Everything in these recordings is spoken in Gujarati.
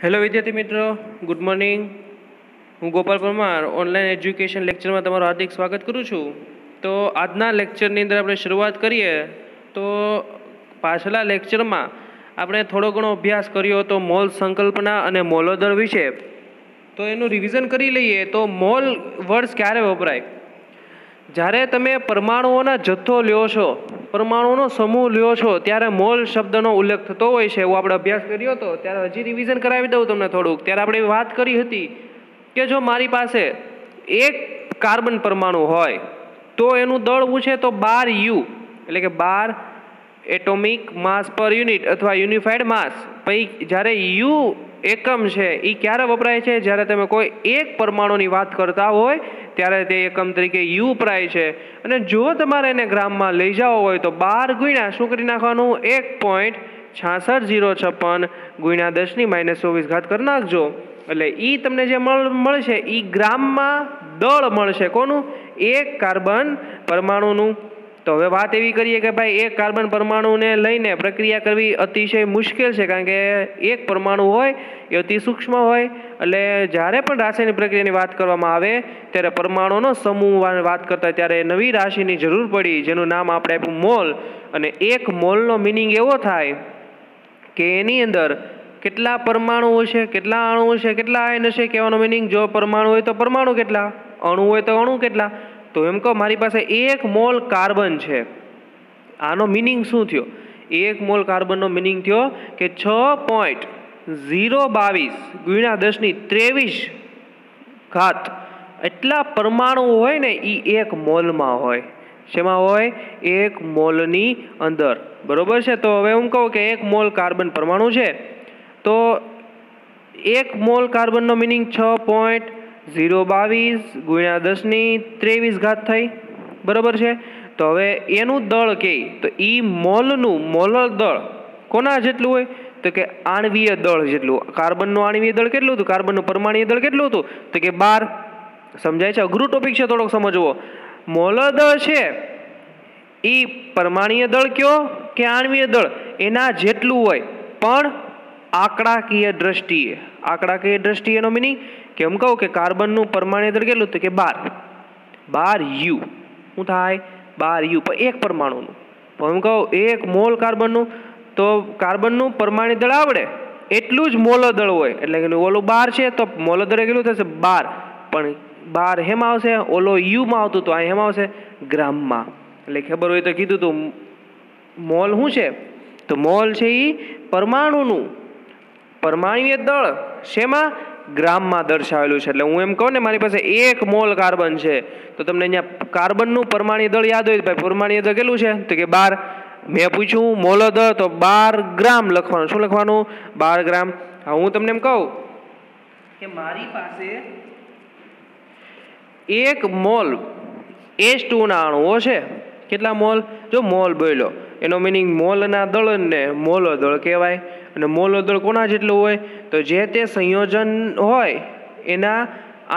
હેલો વિદ્યાર્થી મિત્રો, ગુડ મોર્નિંગ. હું ગોપાલ પરમાર ઓનલાઈન એજ્યુકેશન લેક્ચરમાં તમારું હાર્દિક સ્વાગત કરું છું. તો આજના લેક્ચરની અંદર આપણે શરૂઆત કરીએ તો પાછલા લેક્ચરમાં આપણે થોડો ઘણો અભ્યાસ કર્યો હતો મોલ સંકલ્પના અને મોલોદર વિશે. તો એનું રિવિઝન કરી લઈએ. તો મોલ વર્ડ્સ ક્યારે વપરાય? જ્યારે તમે પરમાણુઓના જથ્થો લ્યો છો, પરમાણુનો સમૂહ લ્યો છો, ત્યારે મોલ શબ્દનો ઉલ્લેખ થતો હોય છે. એવો આપણે અભ્યાસ કર્યો હતો. ત્યારે હજી રિવિઝન કરાવી દઉં તમને થોડુંક. ત્યારે આપણે વાત કરી હતી કે જો મારી પાસે એક કાર્બન પરમાણુ હોય તો એનું દળ પૂછે તો 12 U, એટલે કે 12 એટોમિક માસ પર યુનિટ અથવા યુનિફાઈડ માસ. પછી જ્યારે યુ એકમ છે એ ક્યારે વપરાય છે? જ્યારે તમે કોઈ એક પરમાણુની વાત કરતા હોય ત્યારે તે એકમ તરીકે યુ વપરાય છે. અને જો તમારે એને ગ્રામમાં લઈ જવો હોય તો 12 ગુણ્યા શું કરી નાખવાનું? 1.66056 ગુણ્યા 10⁻24 કરી નાખજો. એટલે એ તમને જે મળશે એ ગ્રામમાં દળ મળશે. કોનું? એક કાર્બન પરમાણુનું. તો હવે વાત એવી કરીએ કે ભાઈ એક કાર્બન પરમાણુને લઈને પ્રક્રિયા કરવી અતિશય મુશ્કેલ છે, કારણ કે એક પરમાણુ હોય એ અતિ સૂક્ષ્મ હોય. એટલે જ્યારે પણ રાસાયણિક પ્રક્રિયાની વાત કરવામાં આવે ત્યારે પરમાણુનો સમૂહ વાત કરતા ત્યારે નવી રાશિની જરૂર પડી, જેનું નામ આપણે આપ્યું મોલ. અને એક મોલનો મિનિંગ એવો થાય કે એની અંદર કેટલા પરમાણુ હશે, કેટલા અણુ હશે, કેટલા આયન હશે. કહેવાનો મિનિંગ, જો પરમાણુ હોય તો પરમાણુ કેટલા, અણુ હોય તો અણુ કેટલા. તો એમ કહો મારી પાસે 1 મોલ કાર્બન છે. આનો મિનિંગ શું થયો? 1 મોલ કાર્બનનો મિનિંગ થયો કે 6.022 ગુણ્યા 10⁻23 એટલા પરમાણુ હોય ને એ 1 મોલમાં હોય. શેમાં હોય? 1 મોલની અંદર. બરોબર છે. તો હવે હું કહું કે 1 મોલ કાર્બન પરમાણુ છે તો 1 મોલ કાર્બનનો મિનિંગ 6.022 ગુણ્યા 10⁻23 થઈ. બરોબર છે. તો હવે એનું દળ કે તો એ મોલનું મોલર દળ કોના જેટલું હોય? તો કે આણવીય દળ જેટલું. કાર્બનનું આણવીય દળ કેટલું હતું? કાર્બનનું પરમાણુય દળ કેટલું હતું? તો કે 12. સમજાય છે? અઘરું ટોપિક છે, થોડોક સમજવો. મોલર દળ છે એ પરમાણુય દળ કયો કે આણવીય દળ એના જેટલું હોય, પણ આંકડાકીય દ્રષ્ટિએ. આંકડાકીય દ્રષ્ટિએ એનો મિનિંગ કે એમ કહું કે કાર્બનનું પરમાણુય દળ કેટલું? તો કે 12 U. શું થાય? 12 U. પણ એક પરમાણુનું. પણ એમ કહું 1 મોલ કાર્બનનું, તો કાર્બનનું પરમાણુ દળ આવડે એટલું જ મોલ દળ હોય. એટલે કે ઓલું 12 છે તો મોલ દળ કેટલું થશે? 12. પણ 12 હેમાં આવશે? ઓલો યુમાં આવતું તો આ હેમાં આવશે? ગ્રામમાં. એટલે ખબર હોય તો કીધું તું મોલ શું છે? તો મોલ છે એ પરમાણુનું પરમાણુય દળ શેમાં? ગ્રામમાં દર્શાવેલું છે. એટલે હું એમ કહું ને મારી પાસે 1 મોલ કાર્બન છે તો તમને અહીંયા કાર્બનનું પરમાણુય દળ યાદ હોય, ભાઈ પરમાણુય દળ કેટલું છે? તો કે 12. મેં પૂછ્યું મોલ દળ તો 12 ગ્રામ લખવાનું. શું લખવાનું? 12 ગ્રામ. હા, હું તમને એમ કહું કે મારી પાસે 1 મોલ H2 ના અણુઓ છે. કેટલા મોલ? જો મોલ બોલ્યો એનો મિનિંગ મોલના દળને મોલો દળ કહેવાય. અને મોલો દળ કોના જેટલું હોય? તો જે તે સંયોજન હોય એના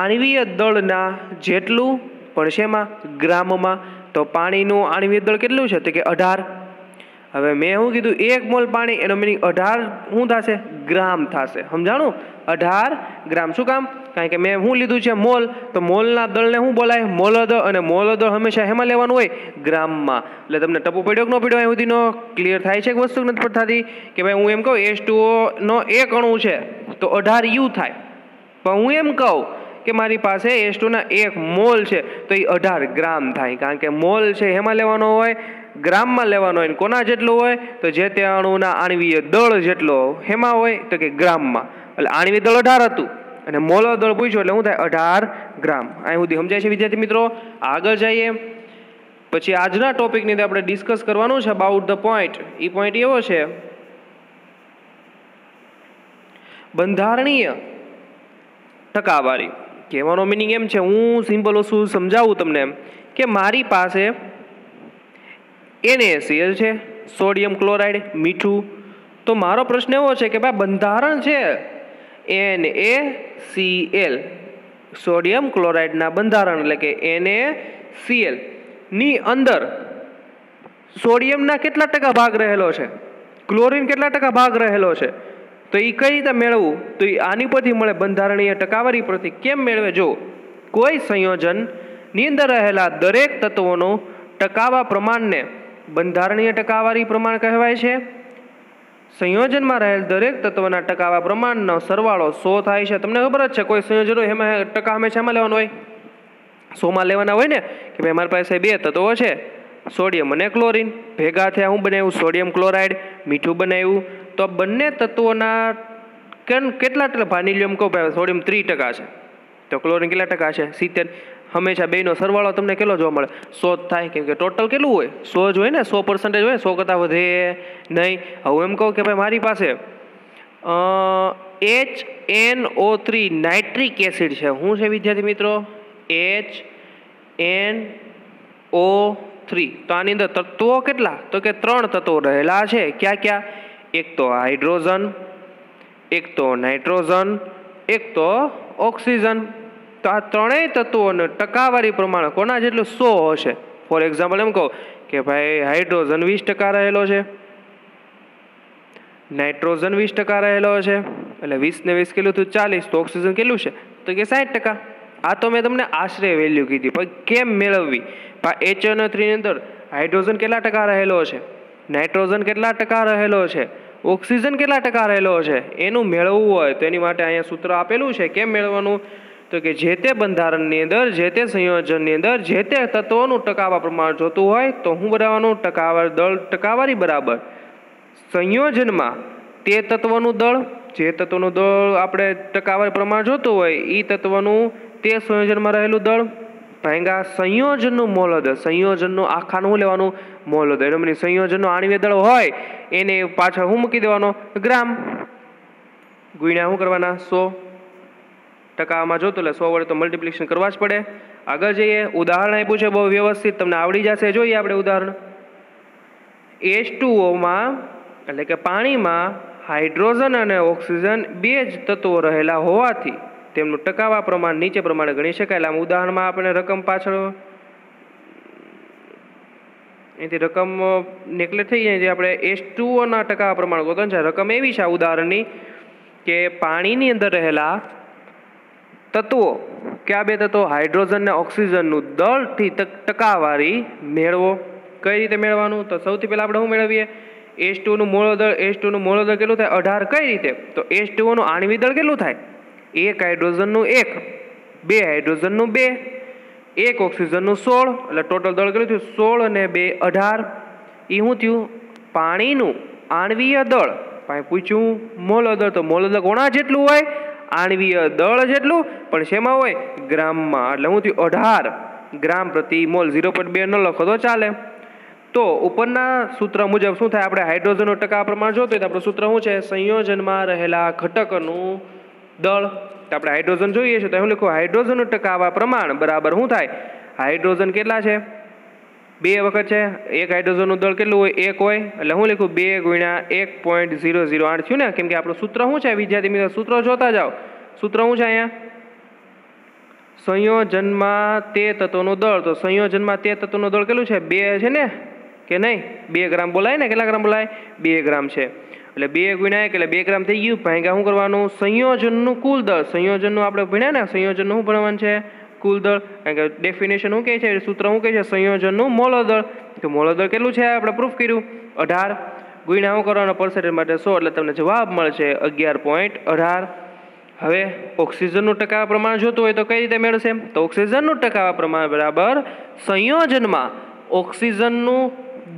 આણવીય દળના જેટલું. પણ શેમાં? ગ્રામમાં. તો પાણીનું આણવીય દળ કેટલું છે? તો કે 18. હવે મેં શું કીધું? 1 મોલ પાણી, એનો મિનિંગ 18 શું થશે? ગ્રામ થશે. સમજાણું? 18 ગ્રામ. શું કામ? કારણ કે મેં શું લીધું છે? મોલ. તો મોલના દળને શું બોલાય? મોલ દળ. અને મોલ દળ હંમેશા હેમાં લેવાનું હોય? ગ્રામમાં. એટલે તમને ટપુ પડ્યો કે ન પડ્યો? અહીં સુધીનો ક્લિયર થાય છે કે વસ્તુ નથી થતી? કે ભાઈ હું એમ કહું H2O નો એક અણુ છે તો 18 U થાય. પણ હું એમ કહું કે મારી પાસે H2 ના 1 મોલ છે તો એ 18 ગ્રામ થાય. કારણ કે મોલ છે હેમાં લેવાનો હોય? ગ્રામમાં લેવાનો હોય. કોના જેટલો હોય? તો જે તે અણુના આણવીય દળ જેટલો. હેમાં હોય? તો કે ગ્રામમાં. એટલે આણવીય દળ 18 હતું અને મોલ દળ પૂછ્યો એટલે શું થાય? 18 ગ્રામ. અહીં સુધી સમજાય છે વિદ્યાર્થી મિત્રો? આગળ જઈએ. પછી આજના ટોપિકની અંદર આપણે ડિસ્કસ કરવાનું છે about the point. A point એવો છે બંધારણીય ટકાવારી. કહેવાનો મિનિંગ એમ છે, હું સિમ્પલ વસ્તુ સમજાવું તમને કે મારી પાસે NaCl છે, સોડિયમ ક્લોરાઇડ, મીઠું. તો મારો પ્રશ્ન એવો છે કે ભાઈ બંધારણ છે NaCl, સોડિયમ ક્લોરાઇડના બંધારણ એટલે કે NaCl ની અંદર સોડિયમના કેટલા ટકા ભાગ રહેલો છે? ક્લોરીન કેટલા ટકા ભાગ રહેલો છે? તો એ કઈ રીતે મેળવવું? તો એ આની પરથી મળે, બંધારણીય ટકાવારી પરથી. કેમ મેળવે? જો કોઈ સંયોજનની અંદર રહેલા દરેક તત્વોનું ટકાવા પ્રમાણને બંધારણીય ટકાવારી પ્રમાણ કહેવાય છે. સંયોજનમાં રહેલ દરેક તત્વના ટકાવા પ્રમાણનો સરવાળો 100 થાય છે. તમને ખબર જ છે કોઈ સંયોજન હોય એમાં ટકા હંમેશામાં લેવાનો હોય, 100માં લેવાના હોય ને, કે ભાઈ મારી પાસે 2 તત્વો છે, સોડિયમ અને ક્લોરીન, ભેગા થયા હું બનાવ્યું? સોડિયમ ક્લોરાઇડ, મીઠું બનાવ્યું. તો બંને તત્વોના કેટલા માની લો એમ કહું ભાઈ સોડિયમ 30% છે, તો ક્લોરીન કેટલા ટકા છે? 70. હંમેશા બેનો સરવાળો તમને કેટલો જોવા મળે? 100 જ થાય, કેમ કે ટોટલ કેટલું હોય? 100 જ હોય ને, 100% હોય, 100 કરતાં વધે નહીં. હવે એમ કહું કે ભાઈ મારી પાસે HNO3 નાઇટ્રિક એસિડ છે. શું છે વિદ્યાર્થી મિત્રો? HNO3. તો આની અંદર તત્વો કેટલા? તો કે 3 તત્વો રહેલા છે. ક્યાં ક્યાં? એક તો હાઇડ્રોજન, એક તો નાઇટ્રોજન, એક તો ઓક્સિજન. તો આ ત્રણેય તત્વોનું ટકાવારી પ્રમાણ કોના જેટલું? 100 હશે. ફોર એક્ઝામ્પલ એમ કહું કે ભાઈ હાઇડ્રોજન 20% રહેલો છે, નાઇટ્રોજન 20% રહેલો છે, એટલે 20 ને 20 કેટલું થયું? 40. તો ઓક્સિજન કેટલું છે? તો કે 60%. આ તો મેં તમને આશરે વેલ્યુ કીધી. પણ કેમ મેળવવી? HNO3 ની અંદર હાઇડ્રોજન કેટલા ટકા રહેલો છે, નાઇટ્રોજન કેટલા ટકા રહેલો છે, ઓક્સિજન કેટલા ટકા રહેલો છે, એનું મેળવવું હોય તો એની માટે અહીંયા સૂત્ર આપેલું છે. કેમ મેળવવાનું? તો કે જે તે બંધારણની અંદર, જે તે સંયોજનની અંદર જે તે તત્વોનું ટકાવા પ્રમાણ જોતું હોય તો શું બનાવવાનું? ટકાવારી બરાબર સંયોજનમાં તે તત્વનું દળ, જે તત્વનું દળ આપણે ટકાવારી પ્રમાણ જોતું હોય એ તત્વનું તે સંયોજનમાં રહેલું દળ, ભાંગા સંયોજનનું મોલદળ. સંયોજનનું આખાનું શું લેવાનું? મોલદળ. એટલે મને સંયોજનનો આણ્વીય દળ હોય એને પાછળ શું મૂકી દેવાનો? ગ્રામ. ગુણ્યા શું કરવાના? 100. ટકામાં જોતું એટલે 100 વડે તો મલ્ટિપ્લિકેશન કરવા જ પડે. આગળ જઈએ. ઉદાહરણ આપ્યું છે બહુ વ્યવસ્થિત, તમને આવડી જશે. જોઈએ આપણે ઉદાહરણ. H2O એટલે કે પાણીમાં હાઇડ્રોજન અને ઓક્સિજન 2 જ તત્વો રહેલા હોવાથી તેમનું ટકાવા પ્રમાણ નીચે પ્રમાણે ગણી શકાય. એટલે આમ ઉદાહરણમાં આપણે રકમ પાછળ એથી રકમ નેગ્લેક્ટ થઈ જાય. જે આપણે H2O ના ટકાવા પ્રમાણ ગોતવાનું છે. રકમ એવી છે આ ઉદાહરણની કે પાણીની અંદર રહેલા તત્વો, કયા 2 તત્વો? હાઇડ્રોજન અને ઓક્સિજનનું દળથી ટકાવારી મેળવો. કઈ રીતે મેળવવાનું? તો સૌથી પહેલા આપણે શું મેળવીએ? H2O નું મોલદળ. H2O નું મોલદળ કેટલું થાય? 18. કઈ રીતે? તો H2O નું આણ્વીય દળ કેટલું થાય? 1 હાઇડ્રોજનનું 1, 2 હાઇડ્રોજનનું 2, 1 ઓક્સિજનનું 16. એટલે ટોટલ દળ કેટલું થયું? 16 અને 2 18. એ શું થયું? પાણીનું આણ્વીય દળ. પૂછ્યું મોલદળ, તો મોલદળ કોના જેટલું હોય? આણ્વીય દળ જેટલું, પણ શેમાં હોય? ગ્રામમાં. એટલે શું થયું? 18 ગ્રામ પ્રતિ મોલ. 0.2 ન લખો તો ચાલે. તો ઉપરના સૂત્ર મુજબ શું થાય? આપણે હાઇડ્રોજનનું ટકા પ્રમાણ જોતું હોય તો આપણું સૂત્ર શું છે? સંયોજનમાં રહેલા ઘટકનું દળ. આપણે હાઇડ્રોજન જોઈએ છે તો હું લખું હાઇડ્રોજનનું ટકાવા પ્રમાણ બરાબર શું થાય? હાઇડ્રોજન કેટલા છે? 2 વખત છે. 1 હાઇડ્રોજનનું દળ કેટલું હોય? 1 હોય. એટલે હું લખું 2 ગુણ્યા 1.008 થયું ને. કેમ કે આપણું સૂત્ર શું છે વિદ્યાર્થી મિત્રો? સૂત્ર જોતા જાઓ. સૂત્ર શું છે અહીંયા? સંયોજનમાં તે તત્વનું દળ. તો સંયોજનમાં તે તત્વનું દળ કેટલું છે? 2 છે ને, કે નહીં? 2 ગ્રામ બોલાય ને? કેટલા ગ્રામ બોલાય? 2 ગ્રામ છે. એટલે 2 ગુણ્યા 1 એટલે 2 ગ્રામ થઈ ગયું. ભાગ્યા શું કરવાનું? સંયોજનનું કુલ દળ. સંયોજનનું આપણે ભણ્યા ને, સંયોજનનું શું ભણવાનું છે? કુલ દળ. કારણ કે ડેફિનેશન શું કહે છે? સૂત્ર શું કહે છે? સંયોજનનું મોલદળ. તો મોલદળ કેટલું છે? આપણે પ્રૂફ કર્યું 18. ગુણ્યા શું કરવાનો? પર્સેન્ટેજ માટે 100. એટલે તમને જવાબ મળશે 11.18. હવે ઓક્સિજનનું ટકાવા પ્રમાણ જોતું હોય તો કઈ રીતે મેળવશે? તો ઓક્સિજનનું ટકાવા પ્રમાણ બરાબર સંયોજનમાં ઓક્સિજનનું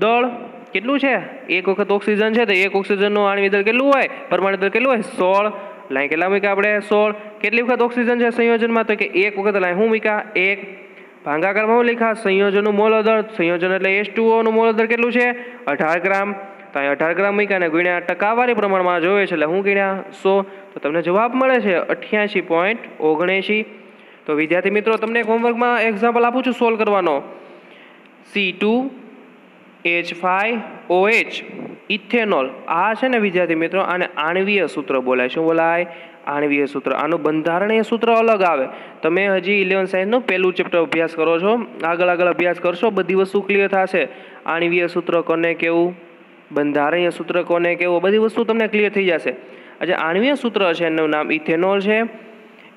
દળ કેટલું છે? 1 વખત ઓક્સિજન છે તો 1 ઓક્સિજનનું આણ્વીય દળ કેટલું હોય? પરમાણુ દળ કેટલું હોય? 16. લાઈન કેટલા મૂક્યા આપણે? 16. કેટલી વખત ઓક્સિજન છે સંયોજનમાં? તો કે 1 વખત. લાઈન શું મૂક્યા? 1. ભાગાકારમાં શું લખ્યા? સંયોજનનું મોલદળ. સંયોજન એટલે H2O નું મોલદળ કેટલું છે? 18 ગ્રામ. તો અહીં 18 ગ્રામ મૂક્યા ને ગુણ્યા ટકાવારી પ્રમાણમાં જોવે છે એટલે શું ગુણ્યા 100. તો તમને જવાબ મળે છે 88.79. તો વિદ્યાર્થી મિત્રો તમને એક હોમવર્કમાં એક્ઝામ્પલ આપું છું સોલ્વ કરવાનો. C2H5OH ethanol. આ છે ને વિદ્યાર્થી મિત્રો, આને આણ્વીય સૂત્ર બોલાય. શું બોલાય? આણ્વીય સૂત્ર. આનું બંધારણીય સૂત્ર અલગ આવે. તમે હજી 11 સાયન્સનું પહેલું ચેપ્ટર અભ્યાસ કરો છો, આગળ અભ્યાસ કરશો, બધી વસ્તુ ક્લિયર થશે. આણ્વીય સૂત્ર કોને કેવું, બંધારણીય સૂત્ર કોને કેવું, બધી વસ્તુ તમને ક્લિયર થઈ જશે. આ જે આણ્વીય સૂત્ર છે એનું નામ ઇથેનોલ છે।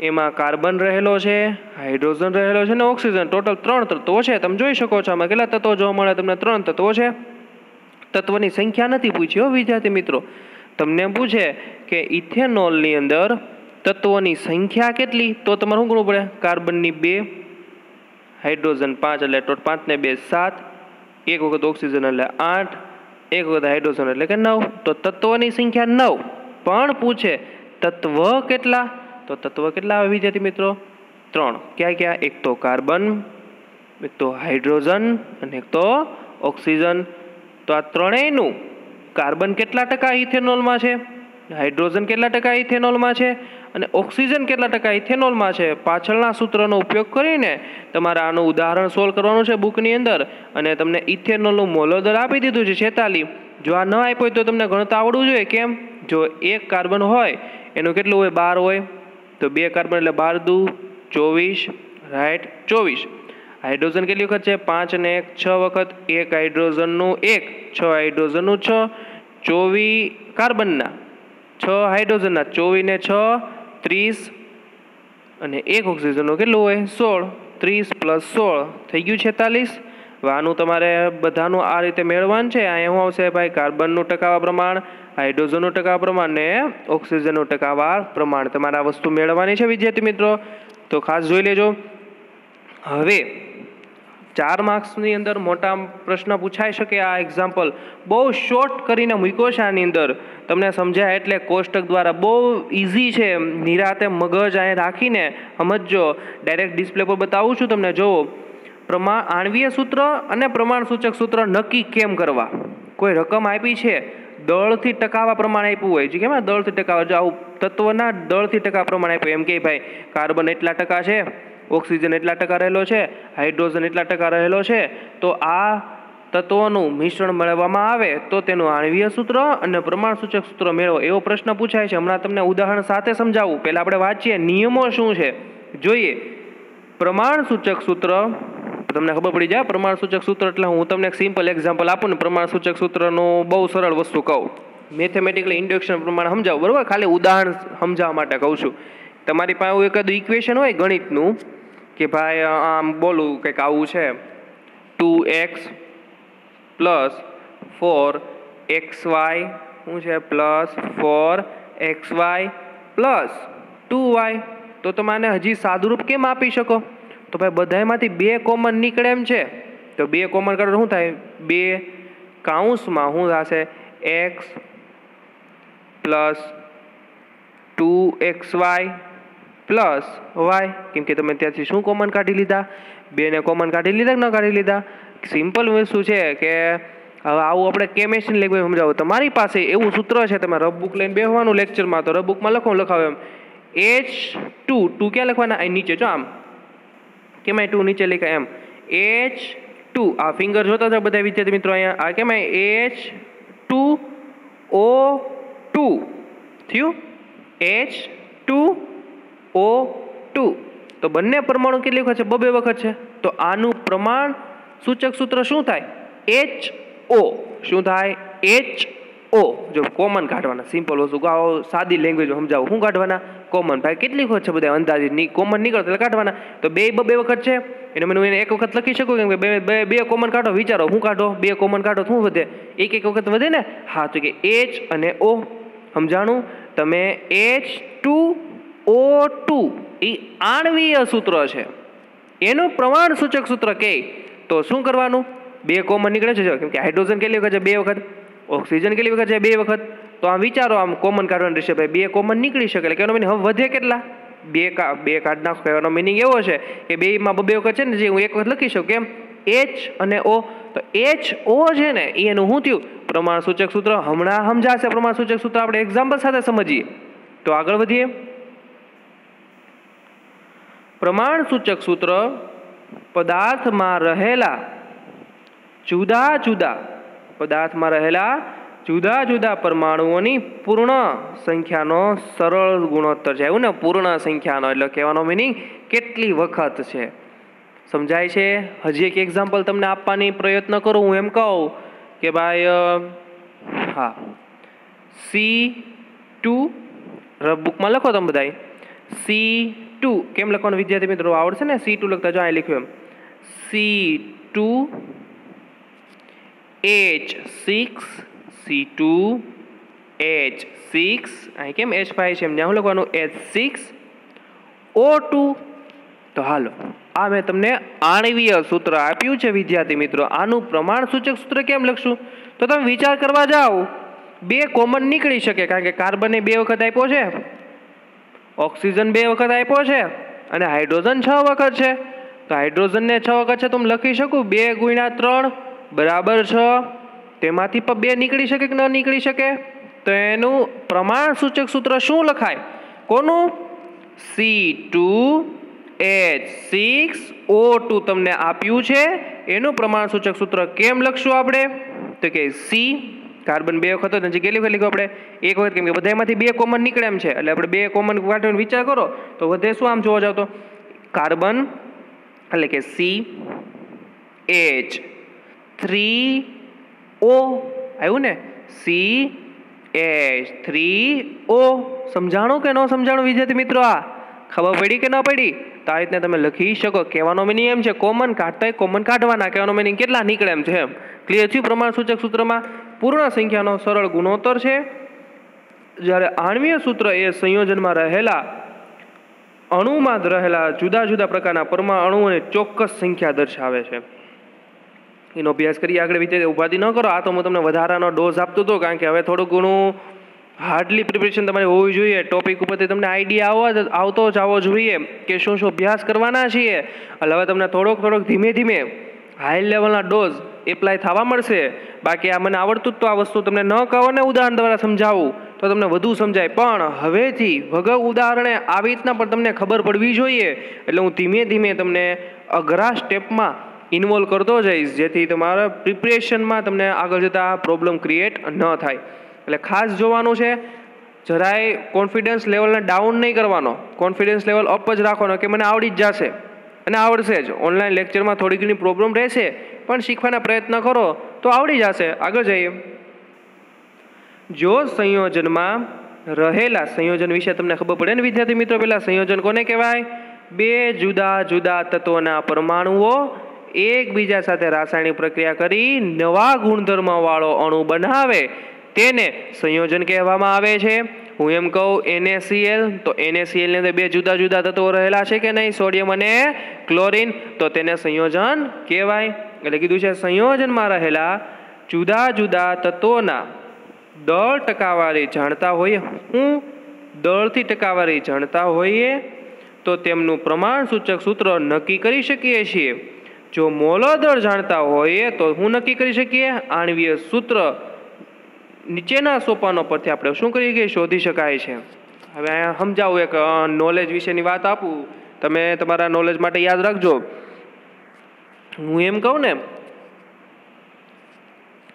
એમાં કાર્બન રહેલો છે, હાઇડ્રોજન રહેલો છે અને ઓક્સિજન, ટોટલ 3 તત્વો છે। તમે જોઈ શકો છો આમાં કેટલા તત્વો જોવા મળે તમને? 3 તત્વો છે। તત્વની સંખ્યા નથી પૂછી હો વિદ્યાર્થી મિત્રો, તમને પૂછે કે ઇથેનોલની અંદર તત્વોની સંખ્યા કેટલી, તો તમારે શું કરવું પડે? કાર્બનની 2, હાઇડ્રોજન 5 એટલે ટોટલ 5 ને 2 7, એક વખત ઓક્સિજન એટલે 8, એક વખત હાઇડ્રોજન એટલે કે 9, તો તત્વોની સંખ્યા 9। પણ પૂછે તત્વ કેટલા, તો તત્વ કેટલા આવે વિદ્યાર્થી મિત્રો? 3। ક્યાં ક્યાં? એક તો કાર્બન, એક તો હાઇડ્રોજન અને એક તો ઓક્સિજન। તો આ ત્રણેયનું કાર્બન કેટલા ટકા ઇથેનોલમાં છે, હાઇડ્રોજન કેટલા ટકા ઇથેનોલમાં છે અને ઓક્સિજન કેટલા ટકા ઇથેનોલમાં છે, પાછળના સૂત્રનો ઉપયોગ કરીને તમારે આનું ઉદાહરણ સોલ્વ કરવાનું છે બુકની અંદર। અને તમને ઇથેનોલનું મોલર દળ આપી દીધું છે 46। જો આ ન આપ્યું હોય તો તમને ગણતા આવડવું જોઈએ। કેમ? જો એક કાર્બન હોય એનું કેટલું હોય? 12 હોય, તો 2 કાર્બન એટલે 12 દુ 24, રાઈટ 24। હાઇડ્રોજન કેટલી વખત છે? 5 ને 1 6 વખત, એક હાઇડ્રોજનનું 1, 6 હાઇડ્રોજનનું 6, 24 કાર્બનના, 6 હાઇડ્રોજનના, 24 ને 6 30 અને એક ઓક્સિજનનું કેટલું હોય? 16, 30 + 16 થઈ ગયું 46। હવે આનું તમારે બધાનું આ રીતે મેળવવાનું છે। અહીંયા શું આવશે ભાઈ? કાર્બનનું ટકાવાર પ્રમાણ, હાઇડ્રોજનનું ટકાવાર પ્રમાણ ને ઓક્સિજનનું ટકાવાર પ્રમાણ, તમારે આ વસ્તુ મેળવવાની છે વિદ્યાર્થી મિત્રો, તો ખાસ જોઈ લેજો। હવે 4 માર્ક્સની અંદર મોટા પ્રશ્ન પૂછાઈ શકે। આ એક્ઝામ્પલ બહુ શોર્ટ કરીને મૂક્યો છે આની અંદર, તમને સમજાય એટલે કોષ્ટક દ્વારા બહુ ઇઝી છે। નિરાતે મગજ અહીં રાખીને સમજજો, ડાયરેક્ટ ડિસ્પ્લે પર બતાવું છું તમને। જુઓ, આણ્વીય સૂત્ર અને પ્રમાણસૂચક સૂત્ર નક્કી કેમ કરવા? કોઈ રકમ આપી છે, દળથી ટકાવા પ્રમાણ આપ્યું હોય છે, કેમ દળથી ટકાવા, જો આવું તત્વના દળથી ટકા પ્રમાણ આપ્યું, એમ કે ભાઈ કાર્બન એટલા ટકા છે, ઓક્સિજન એટલા ટકા રહેલો છે, હાઇડ્રોજન એટલા ટકા રહેલો છે, તો આ તત્વોનું મિશ્રણ મેળવવામાં આવે તો તેનું આણ્વીય સૂત્ર અને પ્રમાણસૂચક સૂત્ર મેળવો, એવો પ્રશ્ન પૂછાય છે। હમણાં તમને ઉદાહરણ સાથે સમજાવું, પહેલા આપણે વાંચીએ નિયમો શું છે જોઈએ। પ્રમાણસૂચક સૂત્ર તમને ખબર પડી જાય। પ્રમાણસૂચક સૂત્ર એટલે હું તમને એક સિમ્પલ એક્ઝામ્પલ આપું ને, પ્રમાણસૂચક સૂત્રનું બહુ સરળ વસ્તુ કહું, મેથેમેટિકલી ઇન્ડક્શન પ્રમાણે સમજાવું, બરાબર? ખાલી ઉદાહરણ સમજાવવા માટે કહું છું। તમારી પાસે એકાદું ઇક્વેશન હોય ગણિતનું કે ભાઈ આમ બોલું કંઈક આવું છે, 2x + 4xy શું છે +4xy + 2y, તો તમે હજી સાદુરૂપ કેમ આપી શકો? તો ભાઈ બધામાંથી 2 કોમન નીકળે એમ છે, તો 2 કોમન કાઢો શું થાય? 2 કૌંસમાં શું થશે? x + 2xy + y, કેમ કે તમે ત્યાંથી શું કોમન કાઢી લીધા? 2 ને કોમન કાઢી લીધા કે ન કાઢી લીધા? સિમ્પલ વસ્તુ છે કે હવે આવું આપણે કેમેસ્ટ્રી લેંગ્વેજ સમજાવો, તમારી પાસે એવું સૂત્ર છે, તમે રફ બુક લઈને બેસવાનું લેક્ચરમાં, તો રફ બુકમાં લખાવો એમ H2 ક્યાં લખવાના? અહીં નીચે જો, આમ કેમ 2 નીચે લખાય એમ H2, આ ફિંગર જોતા હતા બધા વિદ્યાર્થી મિત્રો અહીંયા, આ કેમ H2O2 થયું, H2O2, તો બંને પરમાણુ કેટલી વખત છે? 2 વખત છે, તો આનું પ્રમાણ સૂચક સૂત્ર શું થાય? HO, શું થાય? HO, જો કોમન કાઢવાના, સિમ્પલ વસ્તુ, સાદી લેંગ્વેજ સમજાવું, શું કાઢવાના? કોમન, ભાઈ કેટલી વખત છે બધા અંદાજિત કોમન નીકળે એટલે કાઢવાના, તો 2 વખત છે, એને મને એક વખત લખી શકું, કેમ કે બે કોમન કાઢો, વિચારો શું કાઢો? 2 કોમન કાઢો, શું વધે? એક વખત વધે ને? હા, તો કે H અને O, સમજાણું? તમે H2O2 એ આણ્વીય સૂત્ર છે, એનું પ્રમાણ સૂચક સૂત્ર કહે તો શું કરવાનું? 2 કોમન નીકળે છે, કેમ કે હાઇડ્રોજન કેટલી વખત છે? 2 વખત, ઓક્સિજન કેટલી વખત છે? 2 વખત, તો આમ વિચારો, આમ કોમન કાઢવાનું રહેશે ભાઈ, 2 કોમન નીકળી શકે, એટલે કેનો મિનિંગ હવે વધે કેટલા? 2 કાઢ નાખો, કહેવાનો મિનિંગ એવો છે કે 2માં 2 વખત છે ને, જે હું એક વખત લખી શકું, કેમ? H અને O, તો HO છે ને એનું શું થયું? પ્રમાણ સૂચક સૂત્ર। હમણાં સમજાશે પ્રમાણ સૂચક સૂત્ર, આપણે એક્ઝામ્પલ સાથે સમજીએ, તો આગળ વધીએ। પ્રમાણ સૂચક સૂત્ર પદાર્થમાં રહેલા જુદા જુદા પરમાણુઓની પૂર્ણ સંખ્યાનો સરળ ગુણોત્તર છે, એવું ને? પૂર્ણ સંખ્યાનો એટલે કહેવાનો મિનિંગ કેટલી વખત છે, સમજાય છે? હજી એક એક્ઝામ્પલ તમને આપવાની પ્રયત્ન કરું, હું એમ કહું કે ભાઈ હા C2 રફ બુકમાં લખો તમે બધાય C2 કેમ લખવાનું વિદ્યાર્થી મિત્રો આવડશે ને C2 લખતા જો અહીં લખ્યું એમ C2H6 અહીં કેમ H5 છે એમ ત્યાં લખવાનું H6O2 તો હાલો આ મેં તમને આણ્વીય સૂત્ર આપ્યું છે વિદ્યાર્થી મિત્રો આનું પ્રમાણ સૂચક સૂત્ર કેમ લખશું તો તમે વિચાર કરવા જાઓ બે કોમન નીકળી શકે કારણ કે કાર્બને 2 વખત આપ્યો છે ઓક્સિજન 2 વખત આપ્યો છે અને હાઇડ્રોજન 6 વખત છે તો હાઇડ્રોજનને 6 વખત છે તો હું લખી શકું 2 × 3 બરાબર 6 તેમાંથી પણ 2 નીકળી શકે કે ન નીકળી શકે તો એનું પ્રમાણ સૂચક સૂત્ર શું લખાય કોનું C2H6O2 તમને આપ્યું છે એનું પ્રમાણ સૂચક સૂત્ર કેમ લખશું આપણે તો કે C કાર્બન 2 વખત હતો નજી કેટલી વખત લખ્યું આપણે 1 વખત કેમ કે બધામાંથી 2 કોમન નીકળે એમ છે એટલે આપણે 2 કોમન કાઢવાનો વિચાર કરો તો વધે શું આમ જોવા જાવ તો કાર્બન એટલે કે CH3O આવ્યું ને CH3O સમજાણું કે ન સમજાણું વિદ્યાર્થી મિત્રો આ ખબર પડી કે ન પડી તો આ રીતના તમે લખી શકો કહેવાનો મિનિંગ એમ છે કોમન કાઢતા કોમન કાઢવાના કહેવાનો મિનિંગ કેટલા નીકળે એમ છે એમ ક્લિયર થયું પ્રમાણ સૂચક સૂત્રમાં પૂર્ણ સંખ્યાનો સરળ ગુણોત્તર છે જ્યારે આણ્વીય સૂત્ર એ સંયોજનમાં રહેલા અણુમાં રહેલા જુદા જુદા પ્રકારના પરમાણુઓને ચોક્કસ સંખ્યા દર્શાવે છે એનો અભ્યાસ કરી આગળ વિદ્યાર્થી ઉપાધિ ન કરો આ તો હું તમને વધારાનો ડોઝ આપતો હતો કારણ કે હવે થોડું ઘણું હાર્ડલી પ્રિપરેશન તમારી હોવી જોઈએ ટોપિક ઉપરથી તમને આઈડિયા આવતો જ આવવો જોઈએ કે શું શું અભ્યાસ કરવાના છીએ એટલે હવે તમને થોડોક ધીમે ધીમે હાઈ લેવલના ડોઝ એપ્લાય થવા મળશે બાકી આ મને આવડતું જ તો આ વસ્તુ તમને ન કહો ને ઉદાહરણ દ્વારા સમજાવું તો તમને વધુ સમજાય પણ હવેથી વગર ઉદાહરણે આવી રીતના પણ તમને ખબર પડવી જોઈએ એટલે હું ધીમે ધીમે તમને અઘરા સ્ટેપમાં ઇન્વોલ્વ કરતો જઈશ જેથી તમારા પ્રિપરેશનમાં તમને આગળ જતાં પ્રોબ્લેમ ક્રિએટ ન થાય એટલે ખાસ જોવાનું છે જરાય કોન્ફિડન્સ લેવલને ડાઉન નહીં કરવાનો કોન્ફિડન્સ લેવલ અપ જ રાખવાનો કે મને આવડી જ જશે અને આવડશે જ ઓનલાઈન લેક્ચરમાં થોડી ઘણી પ્રોબ્લેમ રહેશે પણ શીખવાના પ્રયત્ન કરો તો આવડી જશે આગળ જઈએ જો સંયોજનમાં રહેલા સંયોજન વિશે તમને ખબર પડે ને વિદ્યાર્થી મિત્રો પહેલા સંયોજન કોને કહેવાય બે જુદા જુદા તત્વોના પરમાણુઓ એકબીજા સાથે રાસાયણિક પ્રક્રિયા કરી નવા ગુણધર્મવાળો અણુ બનાવે તેને સંયોજન કહેવામાં આવે છે હું એમ કહું NaCl તો NaCl ની અંદર બે જુદા જુદા તત્વો રહેલા છે કે નહીં સોડિયમ અને ક્લોરીન તો તેને સંયોજન કહેવાય એટલે કીધું છે સંયોજનમાં રહેલા જુદા જુદા તત્વોના દળ ટકાવારી જાણતા હોઈએ હું દળથી ટકાવારી જાણતા હોઈએ તો તેમનું પ્રમાણ સૂચક સૂત્ર નક્કી કરી શકીએ છીએ જો મોલર દળ જાણતા હોઈએ તો હું નક્કી કરી શકીએ આણ્વીય સૂત્ર નીચેના સોપાનો પરથી આપણે શું કરી કે શોધી શકાય છે હવે અહીંયા સમજાવું એક નોલેજ વિશેની વાત આપું તમે તમારા નોલેજ માટે યાદ રાખજો હું એમ કહું ને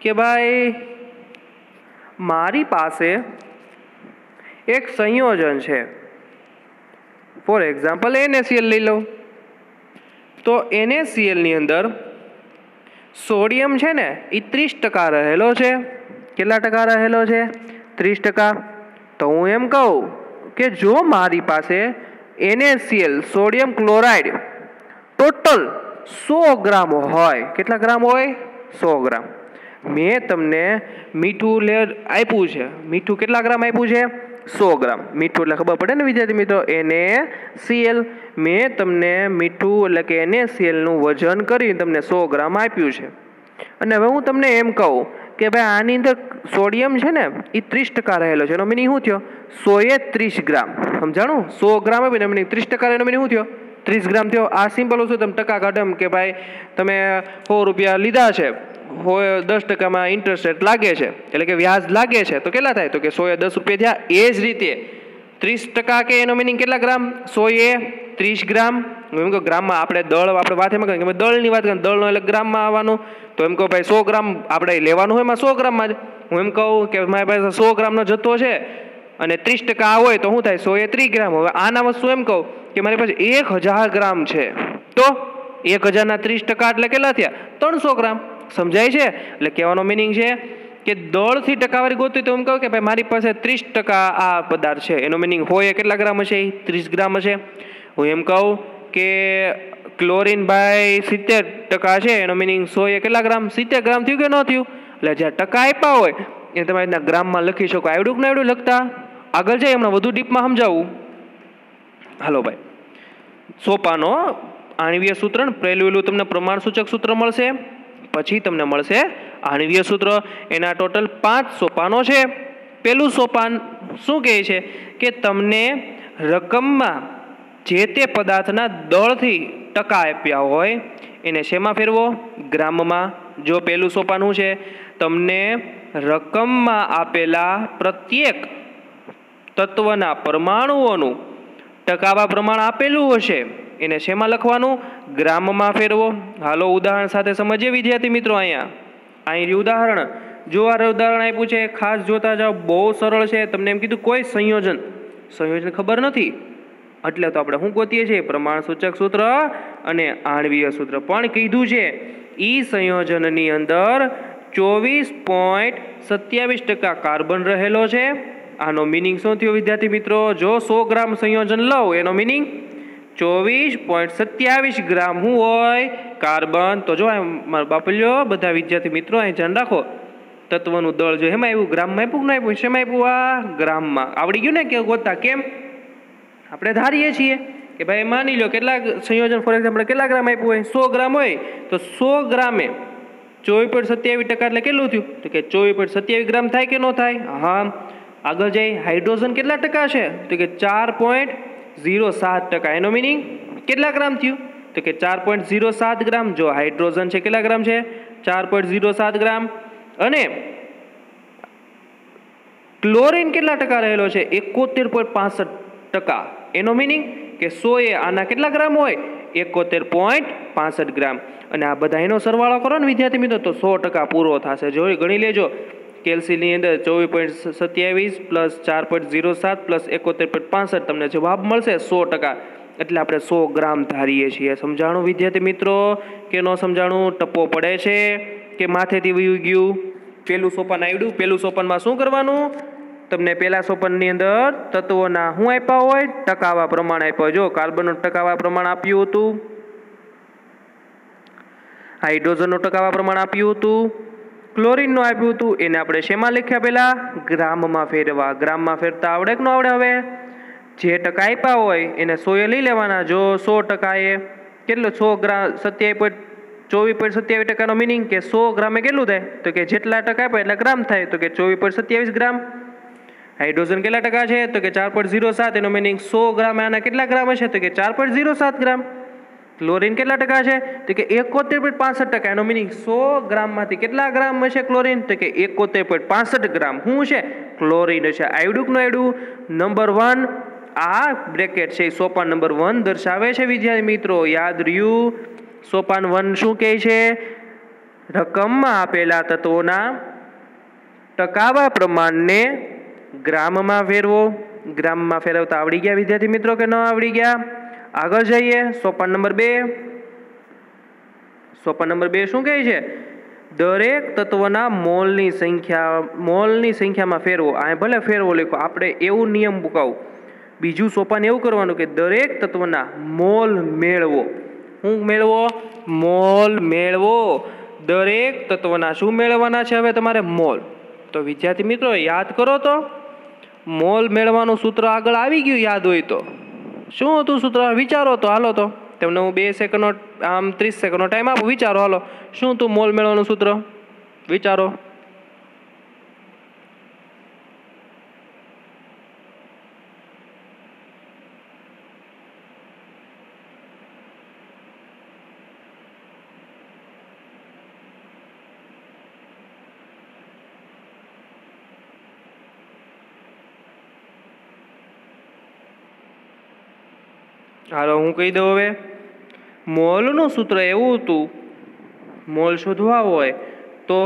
કે ભાઈ મારી પાસે એક સંયોજન છે ફોર એક્ઝામ્પલ NaCl લઈ લો તો NaCl ની અંદર સોડિયમ છે ને એ 30% રહેલો છે કેટલા ટકા રહેલો છે 30% તો હું એમ કહું કે જો મારી પાસે NaCl સોડિયમ ક્લોરાઇડ ટોટલ 100 ગ્રામ હોય કેટલા ગ્રામ હોય 100 ગ્રામ મેં તમને મીઠું આપ્યું છે મીઠું કેટલા ગ્રામ આપ્યું છે 100 ગ્રામ મીઠું એટલે ખબર પડે ને વિદ્યાર્થી મિત્રો NaCl મેં તમને મીઠું એટલે કે NaCl નું વજન કરી તમને 100 ગ્રામ આપ્યું છે અને હવે હું તમને એમ કહું કે ભાઈ આની અંદર સોડિયમ છે ને એ 30% રહેલો છે એનો મિનિંગ શું થયો 130 ગ્રામ સમજાણું 100 ગ્રામ આપીને મિનિંગ 30% એનો મિનિંગ શું થયો 30 ગ્રામ થયો આ સિમ્પલ વસ્તુ તમે ટકા કાઢો એમ કે ભાઈ તમે 100 રૂપિયા લીધા છે 10%માં ઇન્ટરેસ્ટ રેટ લાગે છે એટલે કે વ્યાજ લાગે છે તો કેટલા થાય તો કે 100 એ 10 રૂપિયા થયા એ જ રીતે 30% કે એનો મિનિંગ કેટલા ગ્રામ 100 એ 30 ગ્રામ એમ કહો ગ્રામમાં આપણે દળ આપણે વાત એમ કરીએ દળની વાત કરીએ દળનો એટલે ગ્રામમાં આવવાનું તો એમ કહો ભાઈ 100 ગ્રામ આપણે લેવાનું હોય એમાં 100 ગ્રામમાં જ હું એમ કહું કે મારી પાસે 100 ગ્રામનો જથ્થો છે અને 30% આ હોય તો શું થાય 100 એ 30 ગ્રામ હવે આના વસ્તુ એમ કહું કે મારી પાસે 1000 ગ્રામ છે તો 1000 ના 30% એટલે કેટલા થયા 300 ગ્રામ સમજાય છે એટલે કહેવાનો મિનિંગ છે કે દળથી ટકાવારી ગોતવી તો એમ કહું કે ભાઈ મારી પાસે 30% આ પદાર્થ છે, એનો મિનિંગ હોય એ કેટલા ગ્રામ હશે? 30 ગ્રામ હશે. હું એમ કહું કે ક્લોરીન ભાઈ 70% છે, એનો મિનિંગ 100 એ કેટલા ગ્રામ? 70 ગ્રામ થયું કે ન થયું? એટલે જ્યાં ટકા આપ્યા હોય એ તમે એના ગ્રામમાં લખી શકો. આવડું કે ન આવડું લખતા? આગળ જાય હમણાં વધુ ડીપમાં સમજાવું. હાલો ભાઈ, સોપાનો આણ્વીય સૂત્ર, પહેલું તમને પ્રમાણસૂચક સૂત્ર મળશે, પછી તમને મળશે આણ્વીય સૂત્ર. એના ટોટલ 5 સોપાનો છે. પહેલું સોપાન શું કહે છે કે તમને રકમમાં જે તે પદાર્થના દળથી ટકા આપ્યા હોય એને શેમાં ફેરવો? ગ્રામમાં. જો પહેલું સોપાન શું છે? તમને રકમમાં આપેલા પ્રત્યેક તત્વના પરમાણુઓનું ટકાવા પ્રમાણ આપેલું હશે એને શેમાં લખવાનું? ગ્રામમાં ફેરવો. હાલો ઉદાહરણ સાથે સમજીએ વિદ્યાર્થી મિત્રો. અહીં ઉદાહરણ જો આ ઉદાહરણ આપ્યું છે, ખાસ જોતા જાઓ, બહુ સરળ છે. તમને એમ કીધું કોઈ સંયોજન ખબર નથી એટલે તો આપણે શું ગોતીએ છીએ? પ્રમાણસૂચક સૂત્ર અને આણ્વીય સૂત્ર. પણ કીધું છે ઈ સંયોજનની અંદર 24.27% કાર્બન રહેલો છે. આનો મિનિંગ શું થયો વિદ્યાર્થી મિત્રો? જો 100 ગ્રામ સંયોજન લઉં એનો મિનિંગ 24.27 ગ્રામ શું હોય? કાર્બન. તો જો મારા બાપલ્યો બધા વિદ્યાર્થી મિત્રો અહીં ધ્યાન રાખો, તત્વનું દળ જો એમાં આવ્યું, ગ્રામમાં આપ્યું કે ના આપ્યું? શેમાં આપ્યું? આ ગ્રામમાં. આવડી ગયું ને કે ગોતતા? કેમ? આપણે ધારીએ છીએ કે ભાઈ માની લો કેટલા સંયોજન ફોર એક્ઝામ્પલ કેટલા ગ્રામ આપ્યું હોય? 100 ગ્રામ હોય તો 100 ગ્રામે 24.27% એટલે કેટલું થયું? તો કે 24.27 ગ્રામ થાય કે ન થાય? હા. આગળ જઈ હાઇડ્રોજન કેટલા ટકા છે? તો કે 4.07%. એનો મિનિંગ કેટલા ગ્રામ થયું? તો કે 4.07 ગ્રામ. જો હાઇડ્રોજન છે કેટલા ગ્રામ છે? 4.07 ગ્રામ. અને ક્લોરીન કેટલા ટકા રહેલો છે? 71.65%. એનો મિનિંગ કે 100 એ આના કેટલા ગ્રામ હોય? 71.65 ગ્રામ. અને આ બધા એનો સરવાળો કરો ને વિદ્યાર્થી મિત્રો તો 100% પૂરો થશે. જો ગણી લેજો, કેલ્સીની અંદર 24.27 પ્લસ 4.07 પ્લસ 71.65 તમને જવાબ મળશે 100%. એટલે આપણે 100 ગ્રામ ધારીએ છીએ. સમજાણું વિદ્યાર્થી મિત્રો કે ન સમજાણું? ટપ્પો પડે છે કે માથેથી વયું ગયું? પહેલું સોપાન આવડ્યું. પહેલું સોપાનમાં શું કરવાનું? તમને પહેલા સોપાનની અંદર તત્વોના શું આપ્યા હોય? ટકાવા પ્રમાણ આપ્યા. જો કાર્બનનું ટકાવા પ્રમાણ આપ્યું હતું, હાઇડ્રોજનનું ટકાવા પ્રમાણ આપ્યું હતું, ક્લોરીનનું આપ્યું હતું. એને આપણે શેમાં લખ્યા? પહેલા ગ્રામમાં ફેરવા. ગ્રામમાં ફેરતા આવડે કે ન આવડે? હવે જે ટકા આપ્યા હોય એને 100 એ લઈ લેવાના. જો 100% એ કેટલો? 100 ગ્રામ 24.27% નો મિનિંગ કે 100 ગ્રામે કેટલું થાય? તો કે જેટલા ટકા આપ્યા એટલા ગ્રામ થાય. તો કે 24.27 ગ્રામ. હાઇડ્રોજન કેટલા ટકા છે? તો કે 4.07. એનો મિનિંગ 100 ગ્રામ આના કેટલા ગ્રામ હશે? તો કે 4.07 ગ્રામ. ક્લોરીન કેટલા ટકા છે? તો કે 71.65%. એનો મિનિંગ 100 ગ્રામમાંથી કેટલા ગ્રામ હશે ક્લોરીન? તો કે 71.65 ગ્રામ. શું છે? ક્લોરીન છે. આવડું કે ન આવડું? નંબર 1 આ બ્રેકેટ છે સોપાન નંબર 1 દર્શાવે છે વિદ્યાર્થી મિત્રો. યાદ રહ્યું? સોપાન 1 શું કહે છે? રકમમાં આપેલા તત્વોના ટકાવા પ્રમાણને ગ્રામમાં ફેરવો. ગ્રામમાં ફેરવતા આવડી ગયા વિદ્યાર્થી મિત્રો કે ન આવડી ગયા? આગળ જઈએ. સોપાન નંબર 2. સોપાન નંબર 2 શું કહે છે? દરેક તત્વના મોલની સંખ્યામાં ફેરવો. આ ભલે ફેરવો લખો, આપણે એવું નિયમ મૂકાવું. બીજું સોપાન એવું કરવાનું કે દરેક તત્વના મોલ મેળવો. શું મેળવો? મોલ મેળવો. દરેક તત્વના શું મેળવવાના છે હવે તમારે? મોલ. તો વિદ્યાર્થી મિત્રો યાદ કરો તો, મોલ મેળવવાનું સૂત્ર આગળ આવી ગયું. યાદ હોય તો શું હતું સૂત્ર? વિચારો તો. હાલો તો તમને હું 2 સેકન્ડનો આમ 30 સેકન્ડનો ટાઈમ આપું. વિચારો. હાલો શું હતું મોલ મેળવવાનું સૂત્ર? વિચારો. હાલો હું કહી દઉં હવે. મોલનું સૂત્ર એવું હતું, મોલ શોધવા હોય તો